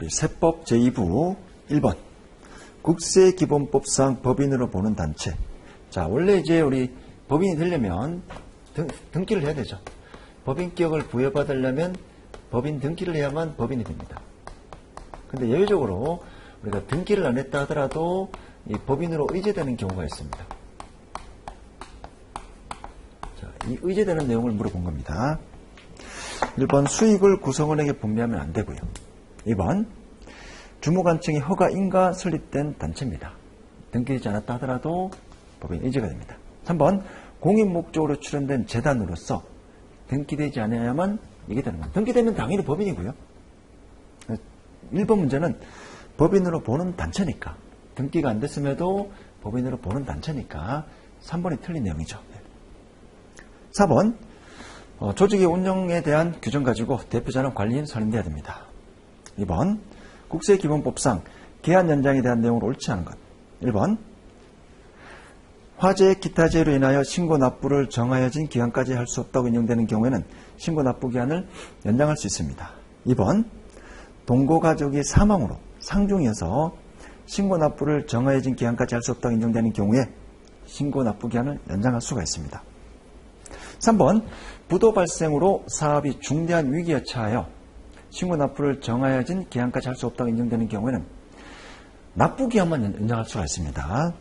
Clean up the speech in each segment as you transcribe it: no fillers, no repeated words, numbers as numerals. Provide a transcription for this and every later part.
우리 세법 제2부 1번. 국세기본법상 법인으로 보는 단체. 자, 원래 이제 우리 법인이 되려면 등기를 해야 되죠. 법인격을 부여받으려면 법인 등기를 해야만 법인이 됩니다. 근데 예외적으로 우리가 등기를 안 했다 하더라도 이 법인으로 의제되는 경우가 있습니다. 자, 이 의제되는 내용을 물어본 겁니다. 1번 수익을 구성원에게 분배하면 안 되고요. 2번 주무관청의 허가인가 설립된 단체입니다. 등기되지 않았다 하더라도 법인 의제가 됩니다. 3번 공익 목적으로 출연된 재단으로서 등기되지 않아야만 이게 되는 겁니다. 등기되면 당연히 법인이고요. 1번 문제는 법인으로 보는 단체니까 등기가 안 됐음에도 법인으로 보는 단체니까 3번이 틀린 내용이죠. 4번 조직의 운영에 대한 규정 가지고 대표자는 관리인 선임돼야 됩니다. 2번 국세기본법상 계약 연장에 대한 내용을 옳지 않은 것. 1번 화재 기타 재해로 인하여 신고 납부를 정하여진 기간까지 할 수 없다고 인용되는 경우에는 신고 납부 기한을 연장할 수 있습니다. 2번 동거가족이 사망으로 상중이어서 신고 납부를 정하여진 기간까지 할 수 없다고 인정되는 경우에 신고 납부 기한을 연장할 수가 있습니다. 3번 부도 발생으로 사업이 중대한 위기에 처하여 신고 납부를 정하여진 기한까지 할 수 없다고 인정되는 경우에는 납부 기한만 연장할 수가 있습니다.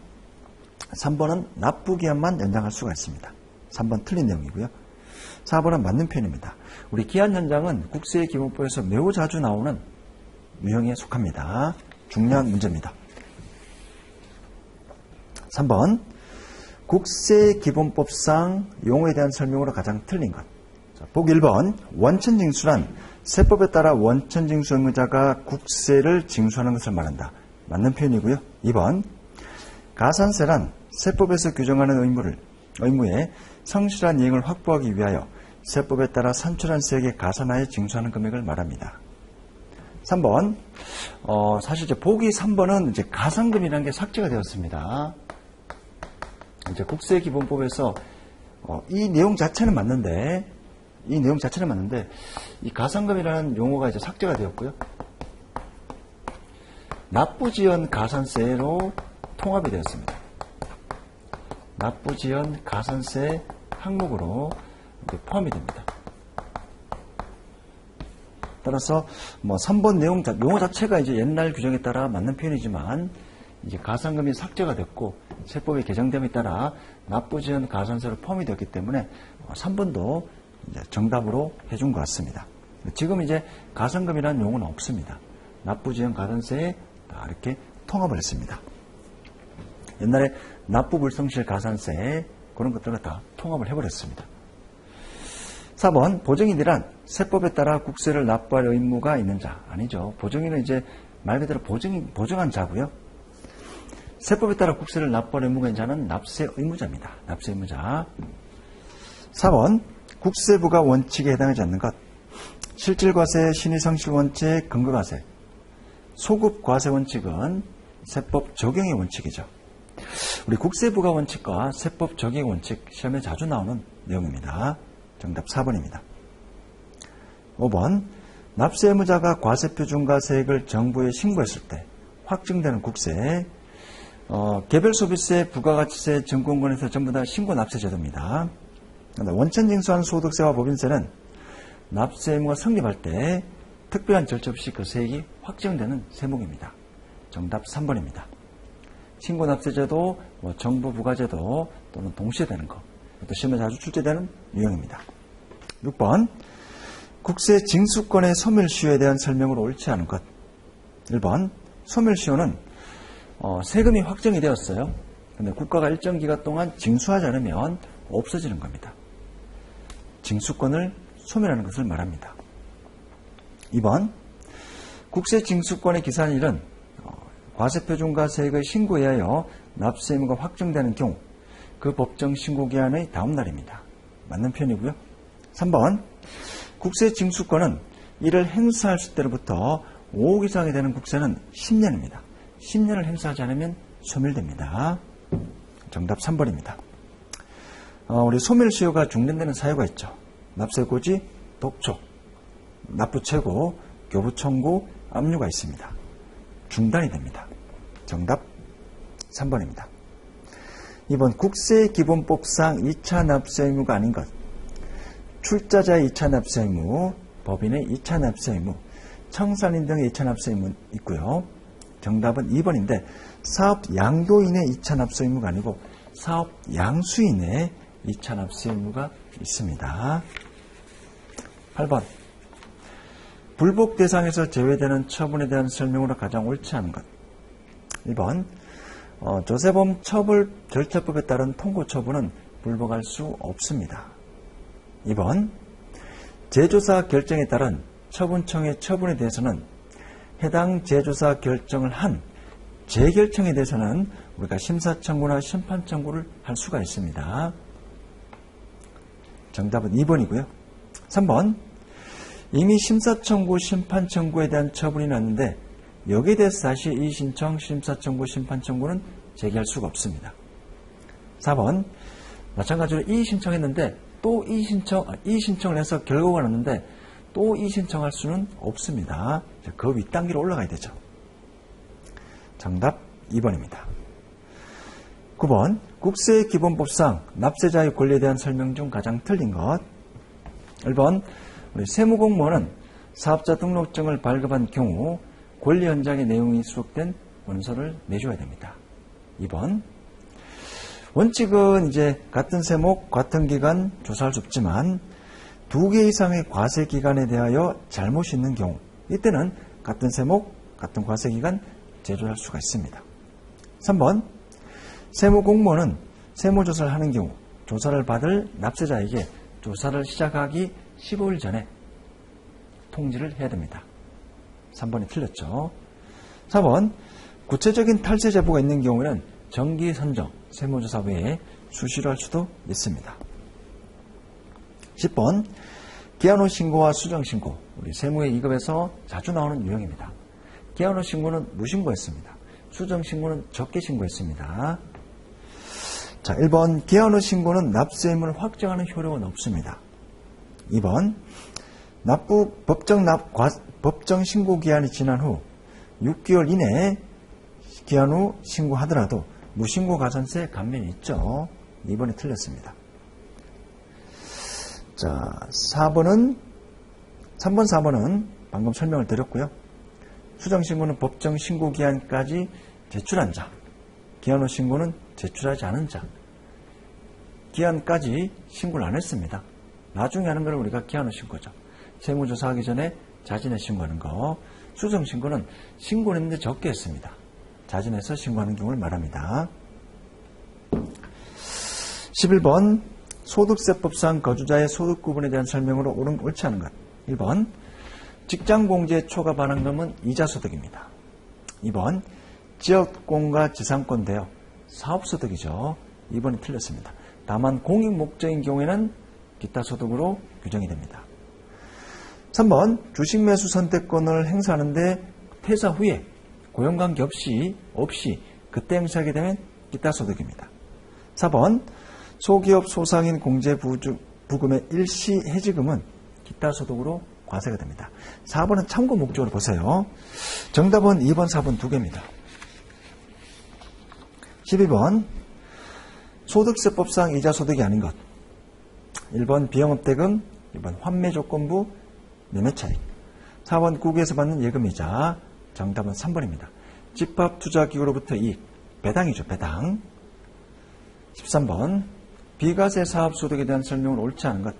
3번은 납부 기한만 연장할 수가 있습니다. 3번 틀린 내용이고요. 4번은 맞는 표현입니다. 우리 기한 연장은 국세기본법에서 매우 자주 나오는 유형에 속합니다. 중요한 문제입니다. 3번 국세기본법상 용어에 대한 설명으로 가장 틀린 것. 자, 보기 1번 원천징수란 세법에 따라 원천징수 의무자가 국세를 징수하는 것을 말한다. 맞는 표현이고요. 2번 가산세란 세법에서 규정하는 의무의 성실한 이행을 확보하기 위하여 세법에 따라 산출한 세액에 가산하여 징수하는 금액을 말합니다. 3번 사실 이제 보기 3번은 이제 가산금이라는 게 삭제가 되었습니다. 이제 국세기본법에서 이 내용 자체는 맞는데 이 가산금이라는 용어가 이제 삭제가 되었고요. 납부지연 가산세로 통합이 되었습니다. 납부지연 가산세 항목으로 포함이 됩니다. 따라서 3번 용어 자체가 이제 옛날 규정에 따라 맞는 표현이지만 이제 가산금이 삭제가 됐고 세법이 개정됨에 따라 납부지연 가산세로 포함이 되었기 때문에 3번도 이제 정답으로 해준 것 같습니다. 지금 이제 가산금이라는 용어는 없습니다. 납부지연 가산세에 다 이렇게 통합을 했습니다. 옛날에 납부불성실 가산세 그런 것들과 다 통합을 해버렸습니다. 4번 보증인이란 세법에 따라 국세를 납부할 의무가 있는 자. 아니죠. 보증인은 이제 말 그대로 보증한 자고요. 세법에 따라 국세를 납부할 의무가 있는 자는 납세 의무자입니다. 납세 의무자. 4번 국세부가 원칙에 해당하지 않는 것. 실질과세, 신의성실원칙, 근거과세. 소급과세 원칙은 세법 적용의 원칙이죠. 우리 국세부가 원칙과 세법 적용의 원칙 시험에 자주 나오는 내용입니다. 정답 4번입니다. 5번 납세 의무자가 과세표 중과세액을 정부에 신고했을 때 확정되는 국세 개별 소비세, 부가가치세, 증권권에서 전부 다 신고 납세 제도입니다. 원천징수한 소득세와 법인세는 납세 의무가 성립할 때 특별한 절차 없이 그 세액이 확정되는 세목입니다. 정답 3번입니다. 신고납세제도, 정부 부가제도 또는 동시에 되는 것. 또 시험에 자주 출제되는 유형입니다. 6번 국세 징수권의 소멸시효에 대한 설명으로 옳지 않은 것. 1번 소멸시효는 세금이 확정이 되었어요. 그런데 국가가 일정 기간 동안 징수하지 않으면 없어지는 겁니다. 징수권을 소멸하는 것을 말합니다. 2번 국세 징수권의 기산한 일은 과세표준과세액의 신고에 하여 납세 의무가 확정되는 경우 그 법정 신고기한의 다음 날입니다. 맞는 표현이고요. 3번 국세 징수권은 이를 행사할 때로부터 5억 이상이 되는 국세는 10년입니다. 10년을 행사하지 않으면 소멸됩니다. 정답 3번입니다. 우리 소멸시효가 중단되는 사유가 있죠. 납세고지, 독촉, 납부최고, 교부청구, 압류가 있습니다. 중단이 됩니다. 정답 3번입니다. 2번 국세기본법상 2차 납세 의무가 아닌 것. 출자자의 2차 납세 의무, 법인의 2차 납세 의무, 청산인 등의 2차 납세 의무 있고요. 정답은 2번인데 사업 양도인의 2차 납세 의무가 아니고 사업 양수인의 2차 납세 의무가 있습니다. 8번 불복 대상에서 제외되는 처분에 대한 설명으로 가장 옳지 않은 것. 1번 조세범 처벌 절차법에 따른 통고 처분은 불복할 수 없습니다. 2번 제조사 결정에 따른 처분청의 처분에 대해서는 해당 제조사 결정을 한 재결청에 대해서는 우리가 심사청구나 심판청구를 할 수가 있습니다. 정답은 2번이고요. 3번 이미 심사청구, 심판청구에 대한 처분이 났는데 여기에 대해서 다시 이의신청, 심사청구, 심판청구는 제기할 수가 없습니다. 4번 마찬가지로 이의신청했는데 또 이의신청을 해서 결과가 났는데 또 이의신청할 수는 없습니다. 그 윗단계로 올라가야 되죠. 정답 2번입니다. 9번 국세기본법상 납세자의 권리에 대한 설명 중 가장 틀린 것. 1번 우리 세무공무원은 사업자 등록증을 발급한 경우 권리 현장의 내용이 수록된 원서를 내줘야 됩니다. 2번 원칙은 이제 같은 세목, 같은 기간 조사할 수 없지만 2개 이상의 과세기간에 대하여 잘못이 있는 경우 이때는 같은 세목, 같은 과세기간 제조할 수가 있습니다. 3번 세무공무원은 세무조사를 하는 경우 조사를 받을 납세자에게 조사를 시작하기 15일 전에 통지를 해야 됩니다. 3번이 틀렸죠. 4번 구체적인 탈세 제보가 있는 경우에는 정기 선정, 세무조사 외에 수시로 할 수도 있습니다. 10번 기한 후 신고와 수정 신고, 우리 세무의 2급에서 자주 나오는 유형입니다. 기한 후 신고는 무신고했습니다. 수정 신고는 적게 신고했습니다. 자, 1번 기한 후 신고는 납세 의무를 확정하는 효력은 없습니다. 2번 법정 신고 기한이 지난 후 6개월 이내에 기한 후 신고하더라도 무신고 가산세 감면이 있죠. 2번이 틀렸습니다. 자, 3번, 4번은 방금 설명을 드렸고요. 수정신고는 법정 신고 기한까지 제출한 자, 기한 후 신고는 제출하지 않은 자, 기한까지 신고를 안 했습니다. 나중에 하는 걸 우리가 기한 후 신고죠. 세무조사하기 전에 자진해 신고하는 거. 수정신고는 신고를 했는데 적게 했습니다. 자진해서 신고하는 경우를 말합니다. 11번 소득세법상 거주자의 소득 구분에 대한 설명으로 옳지 않은 것. 1번 직장공제 초과 반환금은 이자소득입니다. 2번 지역공과 지상권 대여 사업소득이죠. 2번이 틀렸습니다. 다만 공익목적인 경우에는 기타 소득으로 규정이 됩니다. 3번 주식 매수 선택권을 행사하는데 퇴사 후에 고용관계 없이 그때 행사하게 되면 기타 소득입니다. 4번 소기업 소상인 공제 부금의 일시 해지금은 기타 소득으로 과세가 됩니다. 4번은 참고 목적으로 보세요. 정답은 2번, 4번 두 개입니다. 12번 소득세법상 이자소득이 아닌 것. 1번 비영업대금, 2번 환매조건부 매매차익, 4번 국유에서 받는 예금이자. 정답은 3번입니다. 집합투자기구로부터 이익, 배당이죠. 배당. 13번 비과세 사업소득에 대한 설명은 옳지 않은 것.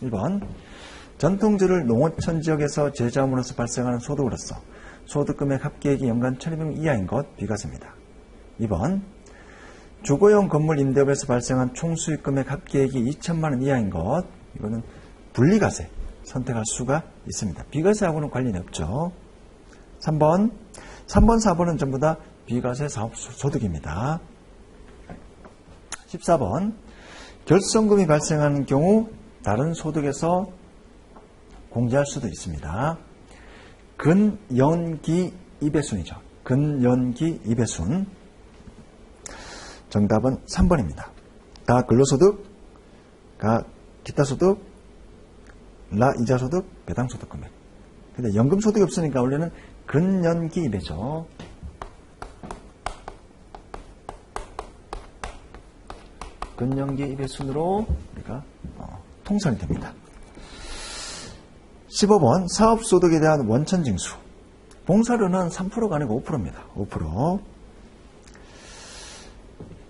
1번 전통주를 농어촌 지역에서 제자음으로서 발생하는 소득으로서 소득금액 합계액이 연간 1,200명 이하인 것 비과세입니다. 2번 주거용 건물 임대업에서 발생한 총수익금액 합계액이 2천만 원 이하인 것. 이거는 분리과세 선택할 수가 있습니다. 비과세하고는 관련이 없죠. 3번, 4번은 전부 다 비과세 사업소득입니다. 14번 결손금이 발생하는 경우 다른 소득에서 공제할 수도 있습니다. 근연기 2배순이죠. 근연기 2배순. 정답은 3번입니다. 가 근로소득, 가 기타소득, 라 이자소득, 배당소득 금액. 근데 연금소득이 없으니까 원래는 근년기입이죠. 근년기입의 순으로 우리가 통선이 됩니다. 15번 사업소득에 대한 원천징수. 봉사료는 3%가 아니고 5%입니다. 5%.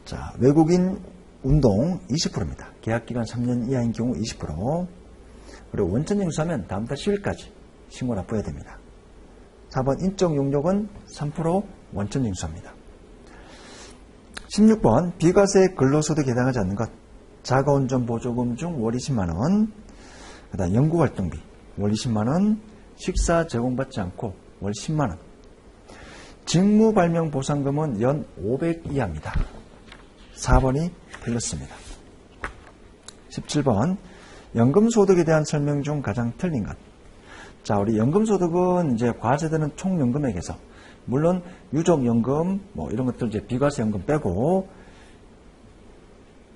자, 외국인 운동 20%입니다. 계약기간 3년 이하인 경우 20%. 그리고 원천징수하면 다음 달 10일까지 신고 납부해야 됩니다. 4번 인적 용역은 3% 원천징수합니다. 16번 비과세 근로소득에 해당하지 않는 것. 자가운전 보조금 중 월 20만원. 그 다음 연구활동비 월 20만원. 식사 제공받지 않고 월 10만원. 직무발명보상금은 연 500 이하입니다. 4번이 틀렸습니다. 17번 연금소득에 대한 설명 중 가장 틀린 것. 자, 우리 연금소득은 이제 과세되는 총연금액에서 물론 유족연금 뭐 이런 것들 이제 비과세연금 빼고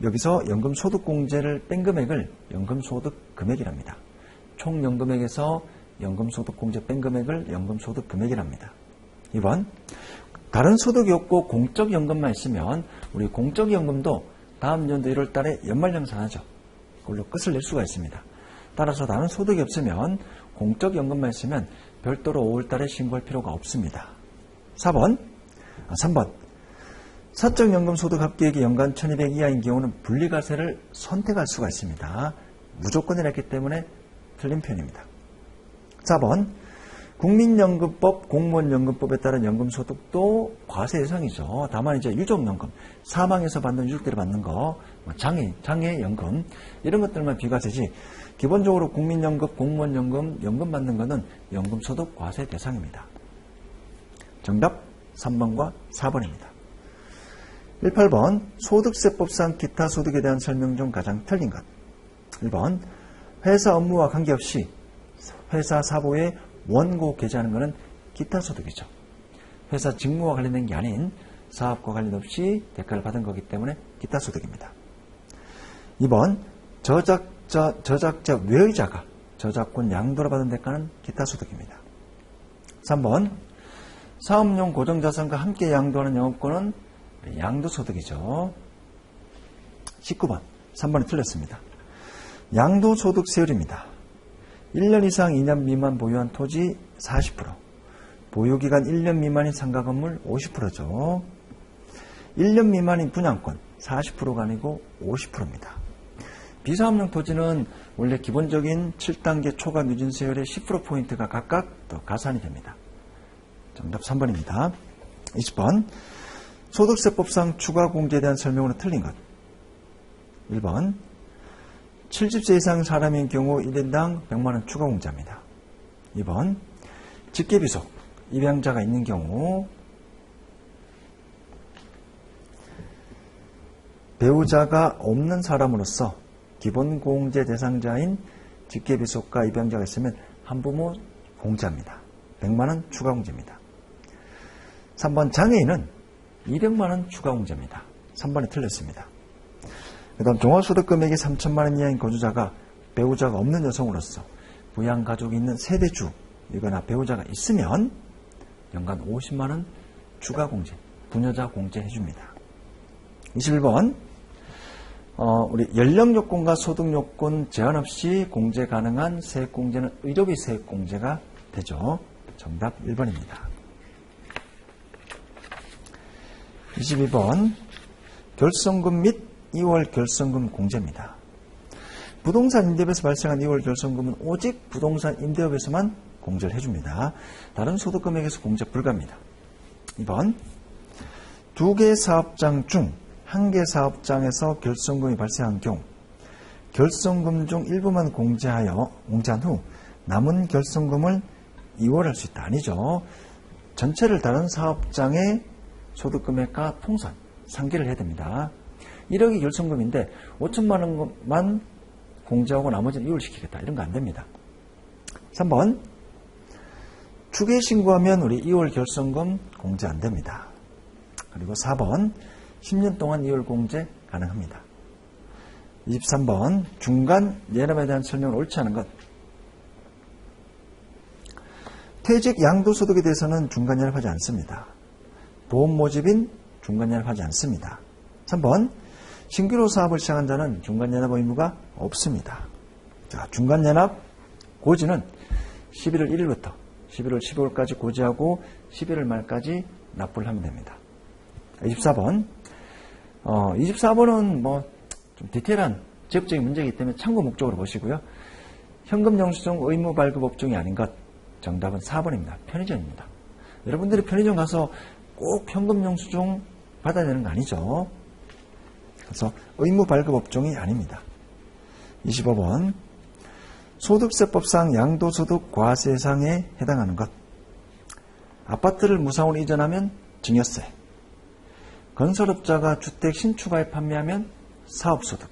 여기서 연금소득공제를 뺀 금액을 연금소득금액이랍니다. 총연금액에서 연금소득공제 뺀 금액을 연금소득금액이랍니다. 2번 다른 소득이 없고 공적연금만 있으면 우리 공적연금도 다음 연도 1월 달에 연말정산하죠. 그걸로 끝을 낼 수가 있습니다. 따라서 다른 소득이 없으면 공적연금만 있으면 별도로 5월 달에 신고할 필요가 없습니다. 3번 사적연금 소득 합계액이 연간 1200 이하인 경우는 분리과세를 선택할 수가 있습니다. 무조건이랬기 때문에 틀린 표현입니다. 4번 국민연금법, 공무원연금법에 따른 연금소득도 과세 대상이죠. 다만 이제 유족연금, 사망해서 받는 유족들이 받는 거, 장애연금 이런 것들만 비과세지 기본적으로 국민연금, 공무원연금, 연금 받는 거는 연금소득 과세 대상입니다. 정답 3번과 4번입니다. 18번 소득세법상 기타 소득에 대한 설명 중 가장 틀린 것. 1번 회사 업무와 관계없이 회사 사보에 원고 게재하는 것은 기타 소득이죠. 회사 직무와 관련된 게 아닌 사업과 관련 없이 대가를 받은 거기 때문에 기타 소득입니다. 2번 저작자 외의자가 저작권 양도를 받은 대가는 기타 소득입니다. 3번 사업용 고정자산과 함께 양도하는 영업권은 양도소득이죠. 19번 3번이 틀렸습니다. 양도소득 세율입니다. 1년 이상 2년 미만 보유한 토지 40%, 보유기간 1년 미만인 상가건물 50%죠. 1년 미만인 분양권 40%가 아니고 50%입니다. 비사업용 토지는 원래 기본적인 7단계 초과 누진세율의 10%포인트가 각각 더 가산이 됩니다. 정답 3번입니다. 20번 소득세법상 추가공제에 대한 설명으로 틀린 것. 1번 70세 이상 사람인 경우 1인당 100만원 추가공제합니다. 2번 직계비속 입양자가 있는 경우 배우자가 없는 사람으로서 기본공제 대상자인 직계비속과 입양자가 있으면 한부모 공제합니다. 100만원 추가공제입니다. 3번 장애인은 200만원 추가공제입니다. 3번이 틀렸습니다. 그 다음 종합소득금액이 3천만원 이하인 거주자가 배우자가 없는 여성으로서 부양가족이 있는 세대주이거나 배우자가 있으면 연간 50만원 추가공제, 부녀자 공제 해줍니다. 21번 우리 연령요건과 소득요건 제한 없이 공제 가능한 세액공제는 의료비 세액공제가 되죠. 정답 1번입니다. 22번 결손금 및 2월 결손금 공제입니다. 부동산 임대업에서 발생한 2월 결손금은 오직 부동산 임대업에서만 공제를 해줍니다. 다른 소득금액에서 공제 불가합니다. 2번 2개 사업장 중 1개 사업장에서 결손금이 발생한 경우 결손금 중 일부만 공제한 후 남은 결손금을 2월할 수 있다. 아니죠. 전체를 다른 사업장의 소득금액과 통선, 상기를 해야 됩니다. 1억이 결손금인데 5천만 원만 공제하고 나머지는 2월 시키겠다. 이런 거 안 됩니다. 3번 추계 신고하면 우리 2월 결손금 공제 안 됩니다. 그리고 4번 10년 동안 2월 공제 가능합니다. 23번 중간 예납에 대한 설명을 옳지 않은 것. 퇴직 양도소득에 대해서는 중간연합하지 않습니다. 보험 모집인 중간연합하지 않습니다. 3번 신규로 사업을 시작한 자는 중간연합 의무가 없습니다. 자, 중간연합 고지는 11월 1일부터 11월 15일까지 고지하고 11월 말까지 납부를 하면 됩니다. 24번 24번은 뭐 좀 디테일한 제법적인 문제이기 때문에 참고 목적으로 보시고요. 현금 영수증 의무 발급 업종이 아닌 것, 정답은 4번입니다. 편의점입니다. 여러분들이 편의점 가서 꼭 현금 영수증 받아야 되는 거 아니죠. 그래서 의무 발급 업종이 아닙니다. 25번 소득세법상 양도소득 과세상에 해당하는 것. 아파트를 무상으로 이전하면 증여세, 건설업자가 주택 신축하에 판매하면 사업소득,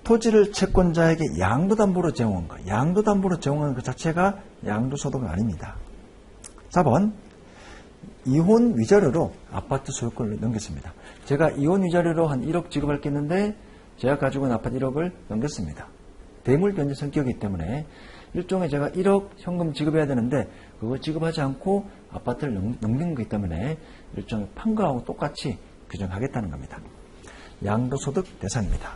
토지를 채권자에게 양도담보로 제공한 것, 양도담보로 제공한 것 자체가 양도소득은 아닙니다. 4번 이혼 위자료로 아파트 소유권을 넘겼습니다. 제가 이혼 위자료로 한 1억 지급할 게 있는데 제가 가지고 있는 아파트 1억을 넘겼습니다. 대물 변제 성격이기 때문에 일종의 제가 1억 현금 지급해야 되는데 그걸 지급하지 않고 아파트를 넘긴 거기 때문에 일종의 판거하고 똑같이 규정하겠다는 겁니다. 양도소득 대상입니다.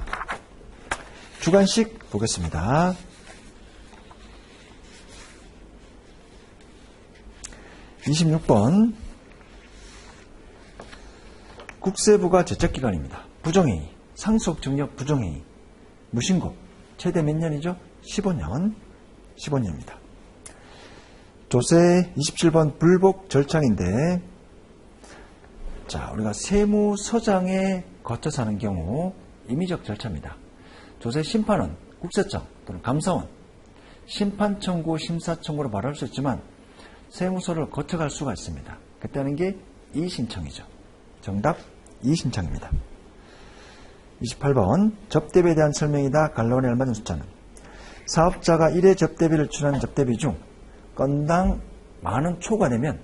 주관식 보겠습니다. 26번 국세부가 제적기관입니다. 부정행위, 상속증여 부정행위, 무신고, 최대 몇 년이죠? 15년, 15년입니다. 조세 27번 불복 절차인데, 자, 우리가 세무서장에 거쳐서 하는 경우 임의적 절차입니다. 조세 심판은 국세청 또는 감사원, 심판 청구, 심사 청구로 말할 수 있지만 세무서를 거쳐갈 수가 있습니다. 그때 하는 게 이의신청이죠. 정답 이의신청입니다. 28번 접대비에 대한 설명이다. 갈로원에 알맞은 숫자는 사업자가 1회 접대비를 출하는 접대비 중 건당 만원 초과되면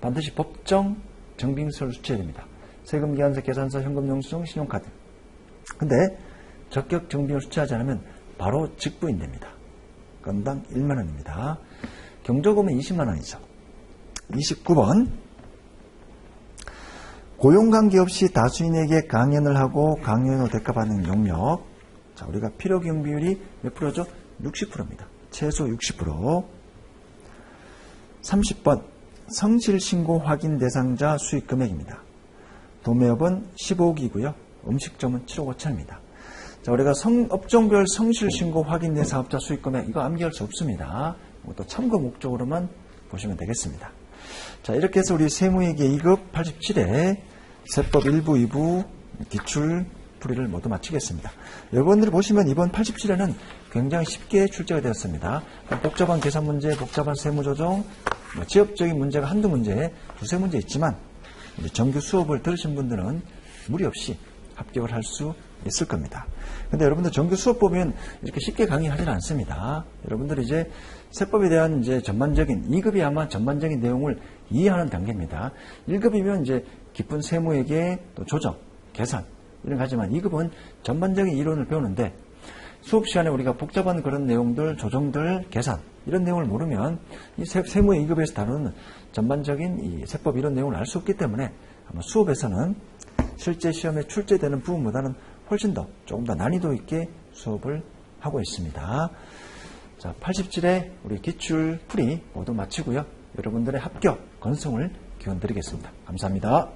반드시 법정 정빙서를 수취해야 됩니다. 세금, 기한세, 계산서, 현금, 영수증, 신용카드. 근데 적격 정빙을 수취하지 않으면 바로 직부인됩니다. 건당 1만 원입니다. 경조금은 20만 원이죠. 29번 고용관계 없이 다수인에게 강연을 하고 강연으로 대가받는 용역. 자, 우리가 필요기용 비율이 몇 프로죠? 60%입니다. 최소 60%. 30번 성실신고 확인 대상자 수익 금액입니다. 도매업은 15억이고요. 음식점은 7억 5천입니다. 자, 우리가 업종별 성실신고 확인된 사업자 수익 금액 이거 암기할 수 없습니다. 이것도 참고 목적으로만 보시면 되겠습니다. 자, 이렇게 해서 우리 세무회계 2급 87회 세법 1부, 2부 기출 풀이를 모두 마치겠습니다. 여러분들이 보시면 이번 87회는 굉장히 쉽게 출제가 되었습니다. 복잡한 계산 문제, 복잡한 세무조정, 지역적인 문제가 한두 문제, 두세 문제 있지만 정규 수업을 들으신 분들은 무리 없이 합격을 할 수 있을 겁니다. 근데 여러분들 정규 수업 보면 이렇게 쉽게 강의하지는 않습니다. 여러분들이 이제 세법에 대한 이제 전반적인 2급이 아마 전반적인 내용을 이해하는 단계입니다. 1급이면 이제 깊은 세무회계 또 조정, 계산 이런 거 하지만 2급은 전반적인 이론을 배우는데 수업 시간에 우리가 복잡한 그런 내용들, 조정들, 계산 이런 내용을 모르면 이 세무의 2급에서 다루는 전반적인 이 세법 이런 내용을 알 수 없기 때문에 아마 수업에서는 실제 시험에 출제되는 부분보다는 훨씬 더 조금 더 난이도 있게 수업을 하고 있습니다. 자, 87회 우리 기출 풀이 모두 마치고요. 여러분들의 합격, 건승을 기원드리겠습니다. 감사합니다.